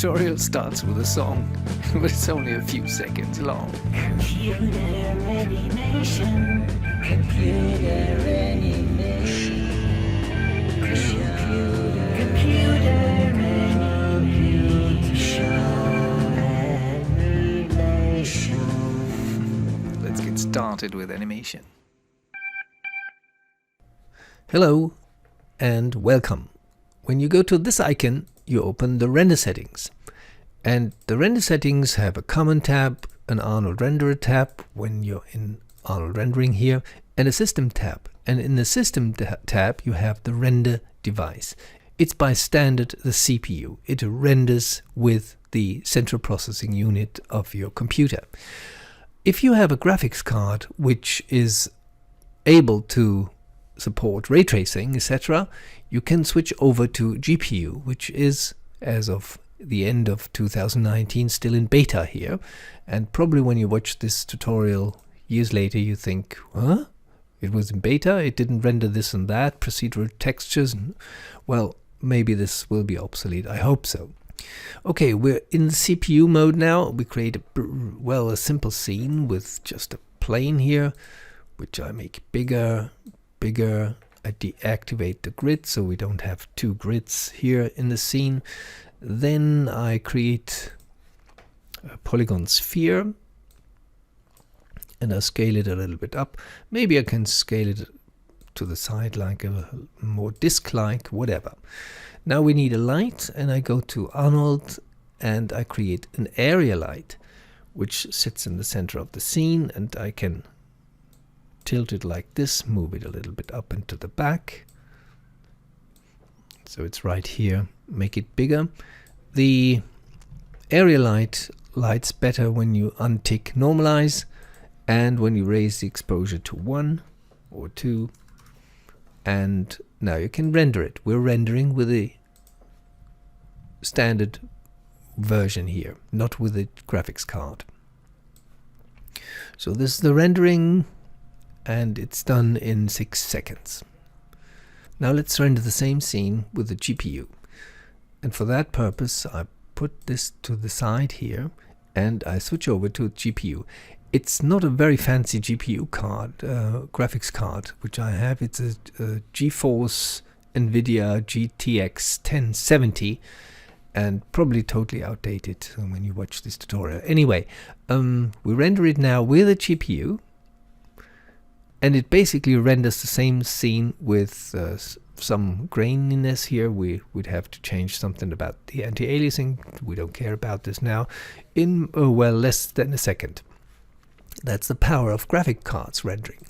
tutorial starts with a song, but it's only a few seconds long. Computer animation. Computer animation. Computer animation. Let's get started with animation. Hello and welcome. When you go to this icon, you open the render settings. And the render settings have a common tab, an Arnold renderer tab when you're in Arnold rendering here, and a system tab. And in the system tab, you have the render device. It's by standard the CPU. It renders with the central processing unit of your computer. If you have a graphics card which is able to support ray tracing, etc., you can switch over to GPU, which is, as of the end of 2019, still in beta here. And probably when you watch this tutorial years later, you think, huh? It was in beta, it didn't render this and that, procedural textures. Well, maybe this will be obsolete. I hope so. Okay, we're in the CPU mode now. We create a simple scene with just a plane here, which I make bigger. I deactivate the grid so we don't have two grids here in the scene. Then I create a polygon sphere and I scale it a little bit up. Maybe I can scale it to the side like a more disc-like, whatever. Now we need a light, and I go to Arnold and I create an area light which sits in the center of the scene, and I can tilt it like this, move it a little bit up and to the back. So it's right here, make it bigger. The area light lights better when you untick normalize and when you raise the exposure to 1 or 2. And now you can render it. We're rendering with the standard version here, not with the graphics card. So this is the rendering, and it's done in 6 seconds. Now let's render the same scene with the GPU. And for that purpose, I put this to the side here and I switch over to GPU. It's not a very fancy GPU card, graphics card, which I have. It's a GeForce NVIDIA GTX 1070 and probably totally outdated when you watch this tutorial. Anyway, we render it now with a GPU. And it basically renders the same scene with some graininess here. We would have to change something about the anti-aliasing. We don't care about this now. In, well, less than a second. That's the power of graphic cards rendering.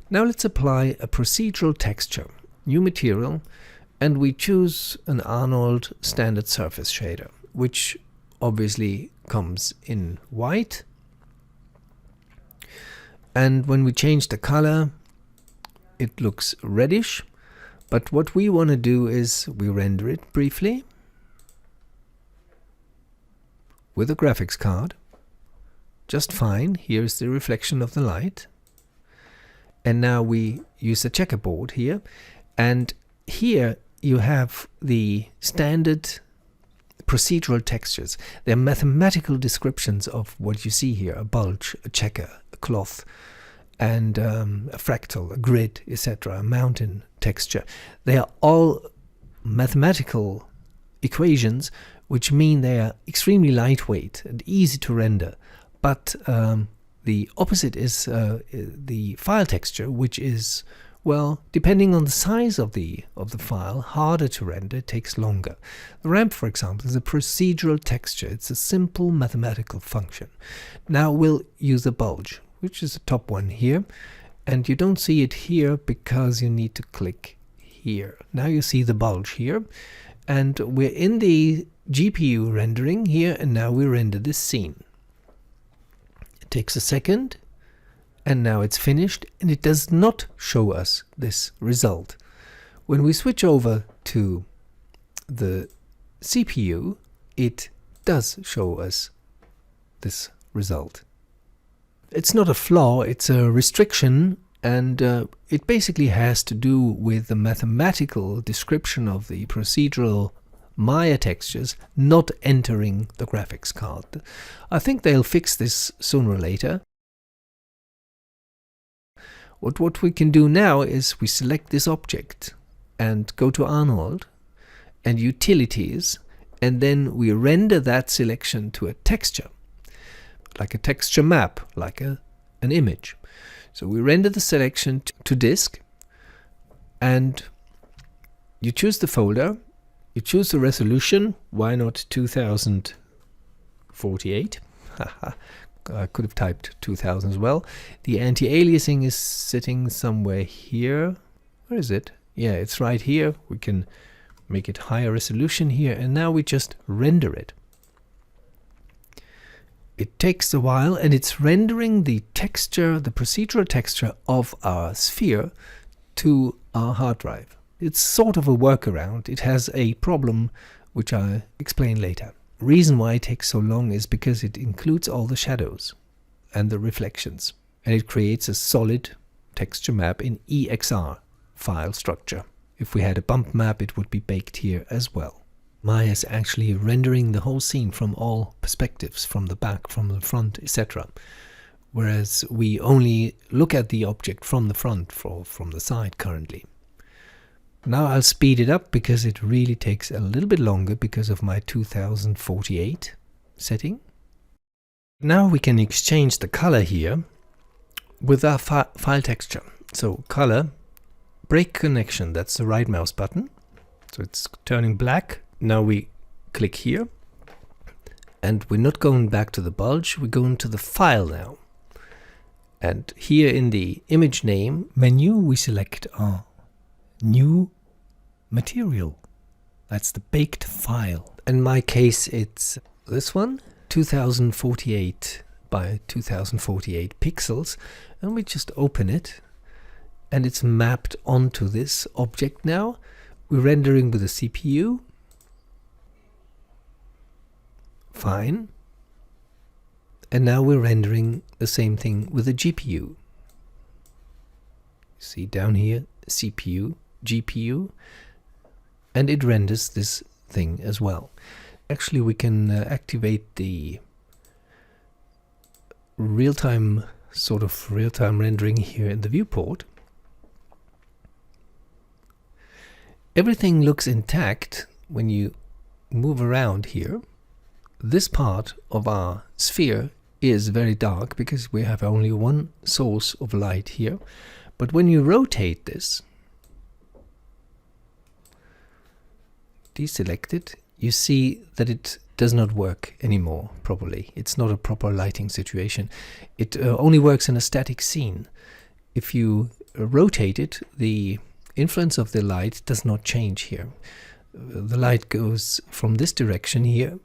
Now let's apply a procedural texture. New material. And we choose an Arnold standard surface shader, which obviously comes in white. And when we change the color, it looks reddish. But what we want to do is we render it briefly with a graphics card. Just fine. Here's the reflection of the light. And now we use a checkerboard here. And here you have the standard procedural textures. They're mathematical descriptions of what you see here: a bulge, a checker, a cloth, and a fractal, a grid, etc., a mountain texture. They are all mathematical equations, which mean they are extremely lightweight and easy to render. But the opposite is the file texture, which is, well, depending on the size of the file, harder to render, it takes longer. The ramp, for example, is a procedural texture. It's a simple mathematical function. Now we'll use a bulge, which is the top one here. And you don't see it here because you need to click here. Now you see the bulge here. And we're in the GPU rendering here, and now we render this scene. It takes a second. And now it's finished, and it does not show us this result. When we switch over to the CPU, it does show us this result. It's not a flaw, it's a restriction, and it basically has to do with the mathematical description of the procedural Maya textures not entering the graphics card. I think they'll fix this sooner or later. What we can do now is we select this object and go to Arnold and Utilities, and then we render that selection to a texture, like a texture map, like an image. So we render the selection to disk, and you choose the folder, you choose the resolution, why not 2048? I could have typed 2000 as well. The anti-aliasing is sitting somewhere here. Where is it? Yeah, it's right here. We can make it higher resolution here, and now we just render it. It takes a while, and it's rendering the texture, the procedural texture of our sphere to our hard drive. It's sort of a workaround. It has a problem which I'll explain later. Reason why it takes so long is because it includes all the shadows and the reflections, and it creates a solid texture map in EXR file structure. If we had a bump map, it would be baked here as well. Maya is actually rendering the whole scene from all perspectives, from the back, from the front, etc. Whereas we only look at the object from the front, from the side currently. Now I'll speed it up because it really takes a little bit longer because of my 2048 setting. Now we can exchange the color here with our file texture. So color, break connection, that's the right mouse button. So it's turning black. Now we click here, and we're not going back to the bulge, we're going to the file now. And here in the image name menu we select our new material. That's the baked file. In my case it's this one, 2048 by 2048 pixels, and we just open it and it's mapped onto this object now. We're rendering with a CPU. Fine. And now we're rendering the same thing with a GPU. See down here, CPU, GPU, and it renders this thing as well. Actually, we can activate the real-time, sort of real-time rendering here in the viewport. Everything looks intact when you move around here. This part of our sphere is very dark because we have only one source of light here. But when you rotate this, deselect it, you see that it does not work anymore properly. It's not a proper lighting situation. It only works in a static scene. If you rotate it, the influence of the light does not change here. The light goes from this direction here,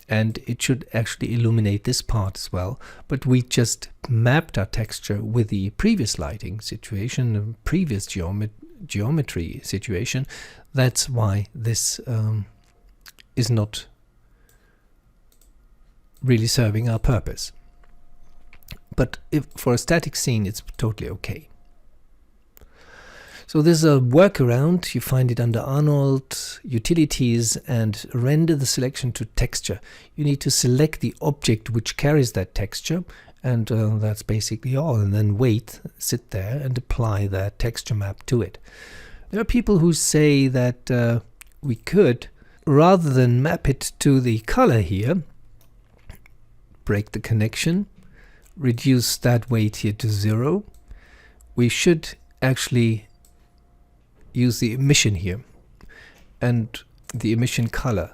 and it should actually illuminate this part as well. But we just mapped our texture with the previous lighting situation, the previous geometry situation. That's why this is not really serving our purpose. But if for a static scene, it's totally okay. So there's a workaround. You find it under Arnold, Utilities, and render the selection to texture. You need to select the object which carries that texture, and that's basically all. And then wait, sit there, and apply that texture map to it. There are people who say that we could, rather than map it to the color here, break the connection, reduce that weight here to 0. We should actually use the emission here and the emission color.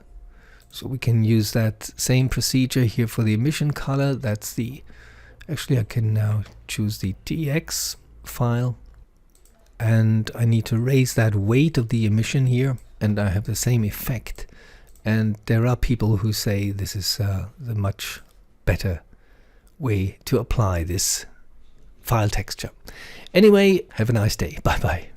So we can use that same procedure here for the emission color. That's the, actually I can now choose the TX file, and I need to raise that weight of the emission here, and I have the same effect. And there are people who say this is the much better way to apply this file texture. Anyway, have a nice day. Bye bye.